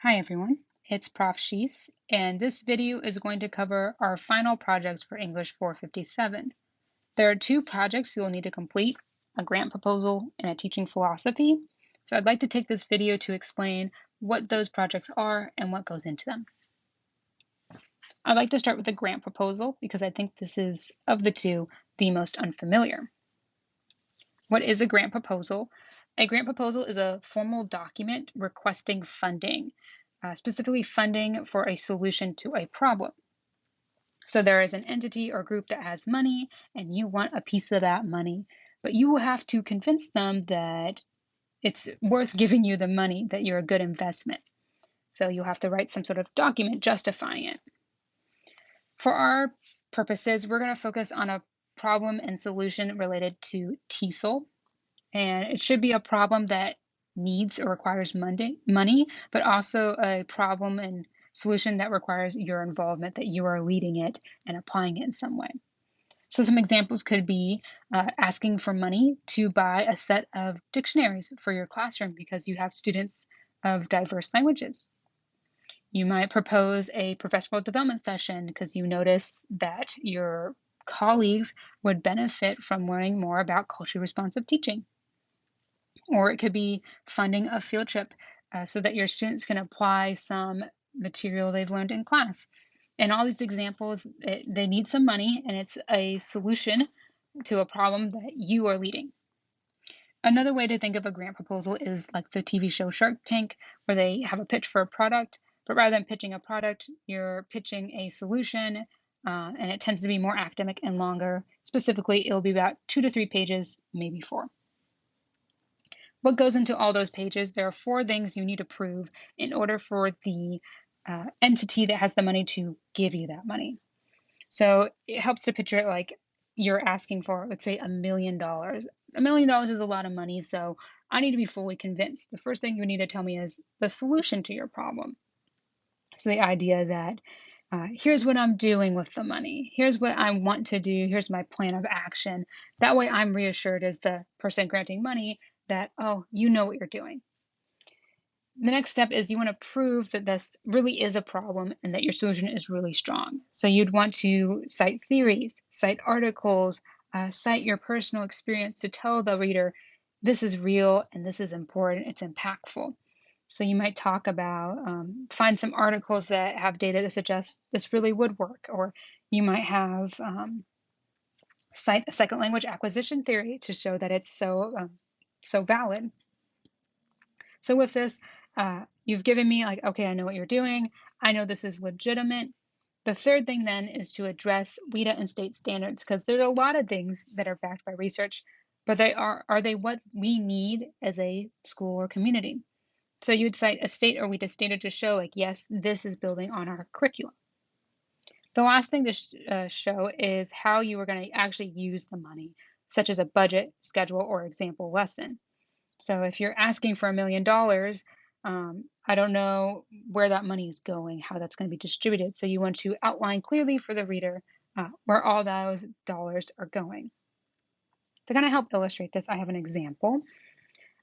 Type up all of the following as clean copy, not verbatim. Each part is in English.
Hi everyone, it's Prof. Shees, and this video is going to cover our final projects for English 457. There are two projects you'll need to complete, a grant proposal and a teaching philosophy. So I'd like to take this video to explain what those projects are and what goes into them. I'd like to start with the grant proposal because I think this is, of the two, the most unfamiliar. What is a grant proposal? A grant proposal is a formal document requesting funding, specifically funding for a solution to a problem. So there is an entity or group that has money and you want a piece of that money, but you will have to convince them that it's worth giving you the money, that you're a good investment. So you'll have to write some sort of document justifying it. For our purposes, we're going to focus on a problem and solution related to TESOL. And it should be a problem that needs or requires money, but also a problem and solution that requires your involvement, that you are leading it and applying it in some way. So some examples could be asking for money to buy a set of dictionaries for your classroom because you have students of diverse languages. You might propose a professional development session because you notice that your colleagues would benefit from learning more about culturally responsive teaching. Or it could be funding a field trip so that your students can apply some material they've learned in class. In all these examples, they need some money and it's a solution to a problem that you are leading. Another way to think of a grant proposal is like the TV show Shark Tank, where they have a pitch for a product, but rather than pitching a product, you're pitching a solution, and it tends to be more academic and longer. Specifically, it'll be about 2 to 3 pages, maybe 4. What goes into all those pages? There are 4 things you need to prove in order for the entity that has the money to give you that money. So it helps to picture it like you're asking for, let's say, $1 million. $1 million is a lot of money, so I need to be fully convinced. The first thing you need to tell me is the solution to your problem. So the idea that here's what I'm doing with the money. Here's what I want to do. Here's my plan of action. That way I'm reassured as the person granting money that, oh, you know what you're doing. The next step is you want to prove that this really is a problem and that your solution is really strong. So you'd want to cite theories, cite articles, cite your personal experience to tell the reader this is real and this is important, it's impactful. So you might talk about, find some articles that have data that suggests this really would work, or you might have cite a second language acquisition theory to show that it's so valid. So with this, you've given me like, okay, I know what you're doing. I know this is legitimate. The third thing then is to address WIDA and state standards because there are a lot of things that are backed by research, but are they what we need as a school or community? So you'd cite a state or WIDA standard to show like, yes, this is building on our curriculum. The last thing to show is how you are going to actually use the money, such as a budget, schedule, or example lesson. So if you're asking for $1 million, I don't know where that money is going, how that's going to be distributed. So you want to outline clearly for the reader where all those dollars are going. To kind of help illustrate this, I have an example.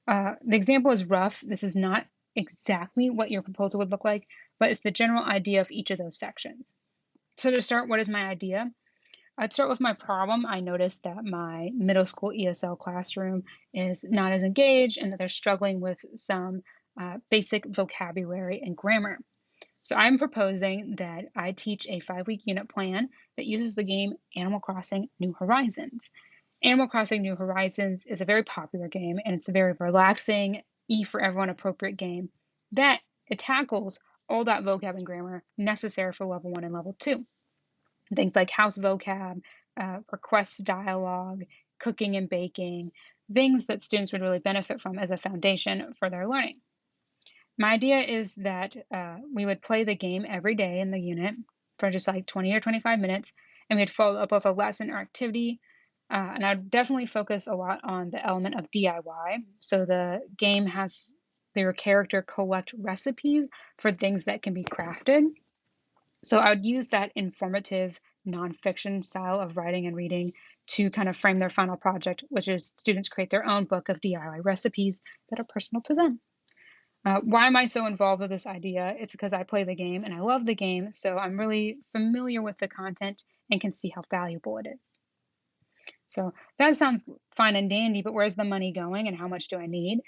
The example is rough. This is not exactly what your proposal would look like, but it's the general idea of each of those sections. So to start, what is my idea? I'd start with my problem. I noticed that my middle school ESL classroom is not as engaged and that they're struggling with some basic vocabulary and grammar. So I'm proposing that I teach a 5-week unit plan that uses the game Animal Crossing New Horizons. Animal Crossing New Horizons is a very popular game and it's a very relaxing, for everyone appropriate game that it tackles all that vocab and grammar necessary for level 1 and level 2. Things like house vocab, request dialogue, cooking and baking, things that students would really benefit from as a foundation for their learning. My idea is that we would play the game every day in the unit for just like 20 or 25 minutes, and we'd follow up with a lesson or activity. And I'd definitely focus a lot on the element of DIY. So the game has their character collect recipes for things that can be crafted. So I would use that informative nonfiction style of writing and reading to kind of frame their final project, which is students create their own book of DIY recipes that are personal to them. Why am I so involved with this idea? It's because I play the game and I love the game, so I'm really familiar with the content and can see how valuable it is. So that sounds fine and dandy, but where's the money going and how much do I need?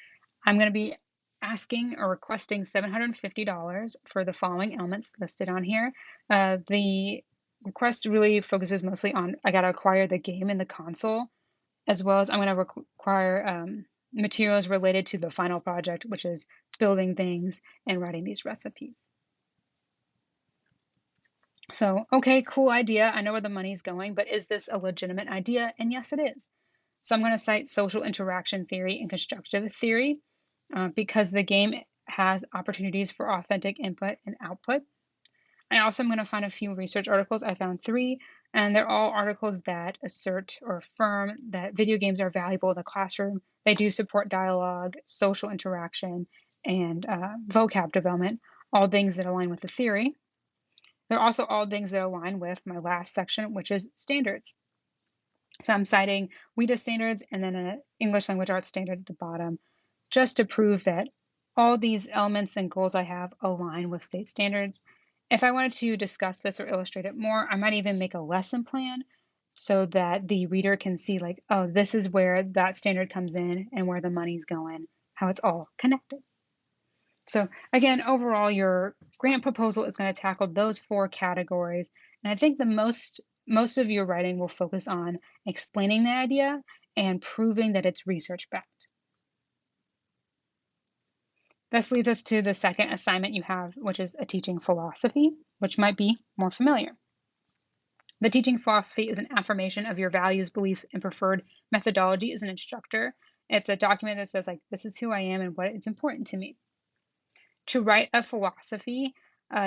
I'm going to be asking or requesting $750 for the following elements listed on here. The request really focuses mostly on I got to acquire the game and the console, as well as I'm going to require materials related to the final project, which is building things and writing these recipes. So, okay, cool idea. I know where the money's going, but is this a legitimate idea? And yes, it is. So I'm going to cite social interaction theory and constructive theory because the game has opportunities for authentic input and output. I also am going to find a few research articles. I found 3, and they're all articles that assert or affirm that video games are valuable in the classroom. They do support dialogue, social interaction, and vocab development, all things that align with the theory. They're also all things that align with my last section, which is standards. So I'm citing WIDA standards and then an English language arts standard at the bottom, just to prove that all these elements and goals I have align with state standards. If I wanted to discuss this or illustrate it more, I might even make a lesson plan so that the reader can see like, oh, this is where that standard comes in and where the money's going, how it's all connected. So again, overall, your grant proposal is going to tackle those 4 categories. And I think the most of your writing will focus on explaining the idea and proving that it's research backed. This leads us to the second assignment you have, which is a teaching philosophy, which might be more familiar. The teaching philosophy is an affirmation of your values, beliefs, and preferred methodology as an instructor. It's a document that says, like, this is who I am and what is important to me. To write a philosophy,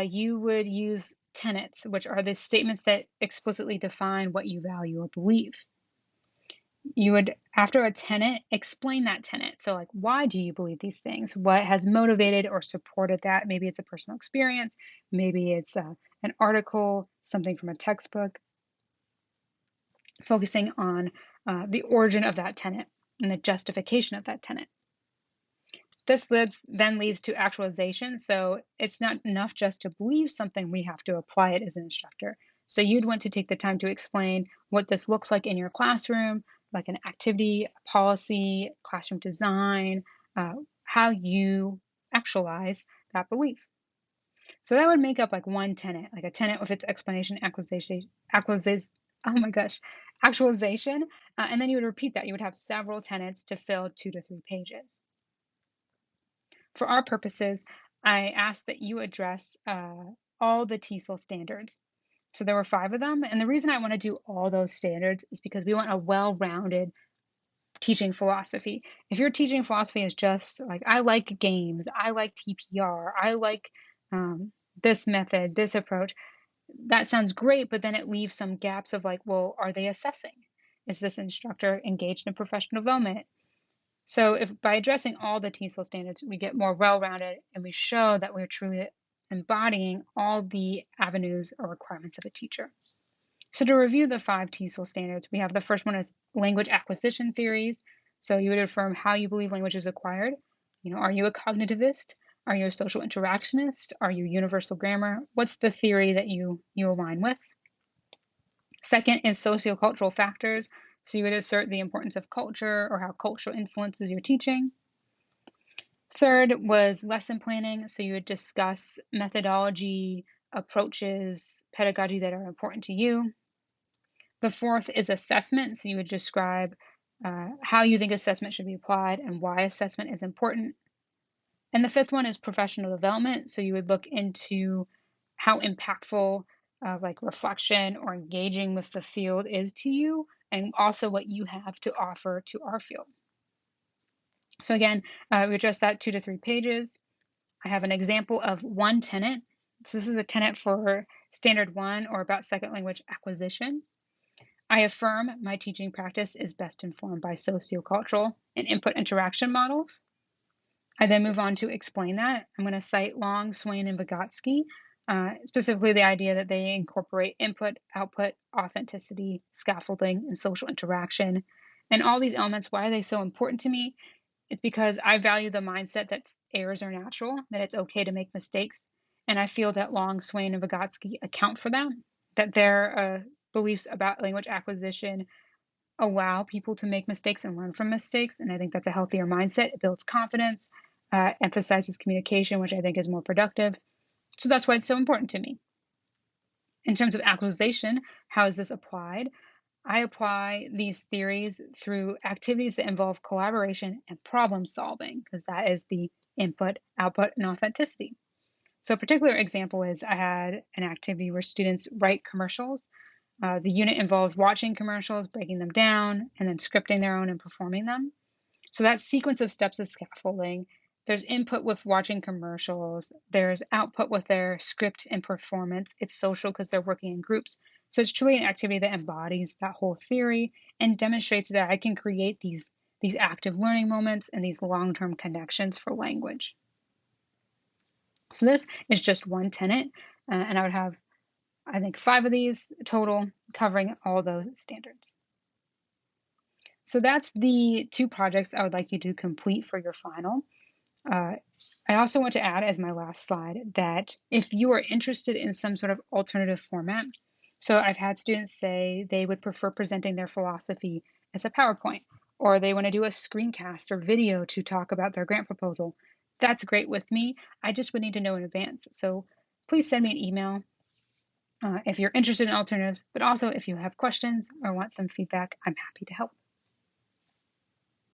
you would use tenets, which are the statements that explicitly define what you value or believe. You would, after a tenet, explain that tenet. So, like, why do you believe these things? What has motivated or supported that? Maybe it's a personal experience, maybe it's an article, something from a textbook, focusing on the origin of that tenet and the justification of that tenet. This then leads to actualization. So it's not enough just to believe something, we have to apply it as an instructor. So you'd want to take the time to explain what this looks like in your classroom, like an activity, a policy, classroom design, how you actualize that belief. So that would make up like one tenet, like a tenet with its explanation, oh my gosh, actualization. And then you would repeat that. You would have several tenets to fill 2 to 3 pages. For our purposes, I asked that you address all the TESOL standards. So there were 5 of them. And the reason I want to do all those standards is because we want a well-rounded teaching philosophy. If your teaching philosophy is just like, I like games, I like TPR, I like this method, this approach, that sounds great, but then it leaves some gaps of like, well, are they assessing? Is this instructor engaged in professional development? So if by addressing all the TESOL standards, we get more well-rounded and we show that we're truly embodying all the avenues or requirements of a teacher. So to review the 5 TESOL standards, we have the first one is language acquisition theories. So you would affirm how you believe language is acquired. You know, are you a cognitivist? Are you a social interactionist? Are you universal grammar? What's the theory that you align with? Second is sociocultural factors. So you would assert the importance of culture or how culture influences your teaching. Third was lesson planning. So you would discuss methodology, approaches, pedagogy that are important to you. The fourth is assessment. So you would describe how you think assessment should be applied and why assessment is important. And the fifth one is professional development. So you would look into how impactful like reflection or engaging with the field is to you, and also what you have to offer to our field. So again, we address that 2 to 3 pages. I have an example of one tenet. So this is a tenet for standard 1 or about second language acquisition. I affirm my teaching practice is best informed by sociocultural and input interaction models. I then move on to explain that. I'm going to cite Long, Swain, and Vygotsky, specifically the idea that they incorporate input, output, authenticity, scaffolding, and social interaction. And all these elements, why are they so important to me? It's because I value the mindset that errors are natural, that it's okay to make mistakes, and I feel that Long, Swain, and Vygotsky account for that, that their beliefs about language acquisition allow people to make mistakes and learn from mistakes, and I think that's a healthier mindset. It builds confidence, emphasizes communication, which I think is more productive. So that's why it's so important to me. In terms of acquisition, how is this applied? I apply these theories through activities that involve collaboration and problem solving, because that is the input, output, and authenticity. So, a particular example is I had an activity where students write commercials. The unit involves watching commercials, breaking them down, and then scripting their own and performing them. So that sequence of steps is scaffolding. There's input with watching commercials. There's output with their script and performance. It's social because they're working in groups. So it's truly an activity that embodies that whole theory and demonstrates that I can create these active learning moments and these long-term connections for language. So this is just one tenet, and I would have, I think, 5 of these total covering all those standards. So that's the 2 projects I would like you to complete for your final. Uh, I also want to add as my last slide that if you are interested in some sort of alternative format, so I've had students say they would prefer presenting their philosophy as a PowerPoint, or they want to do a screencast or video to talk about their grant proposal. That's great with me. I just would need to know in advance. So please send me an email if you're interested in alternatives, but also if you have questions or want some feedback, I'm happy to help.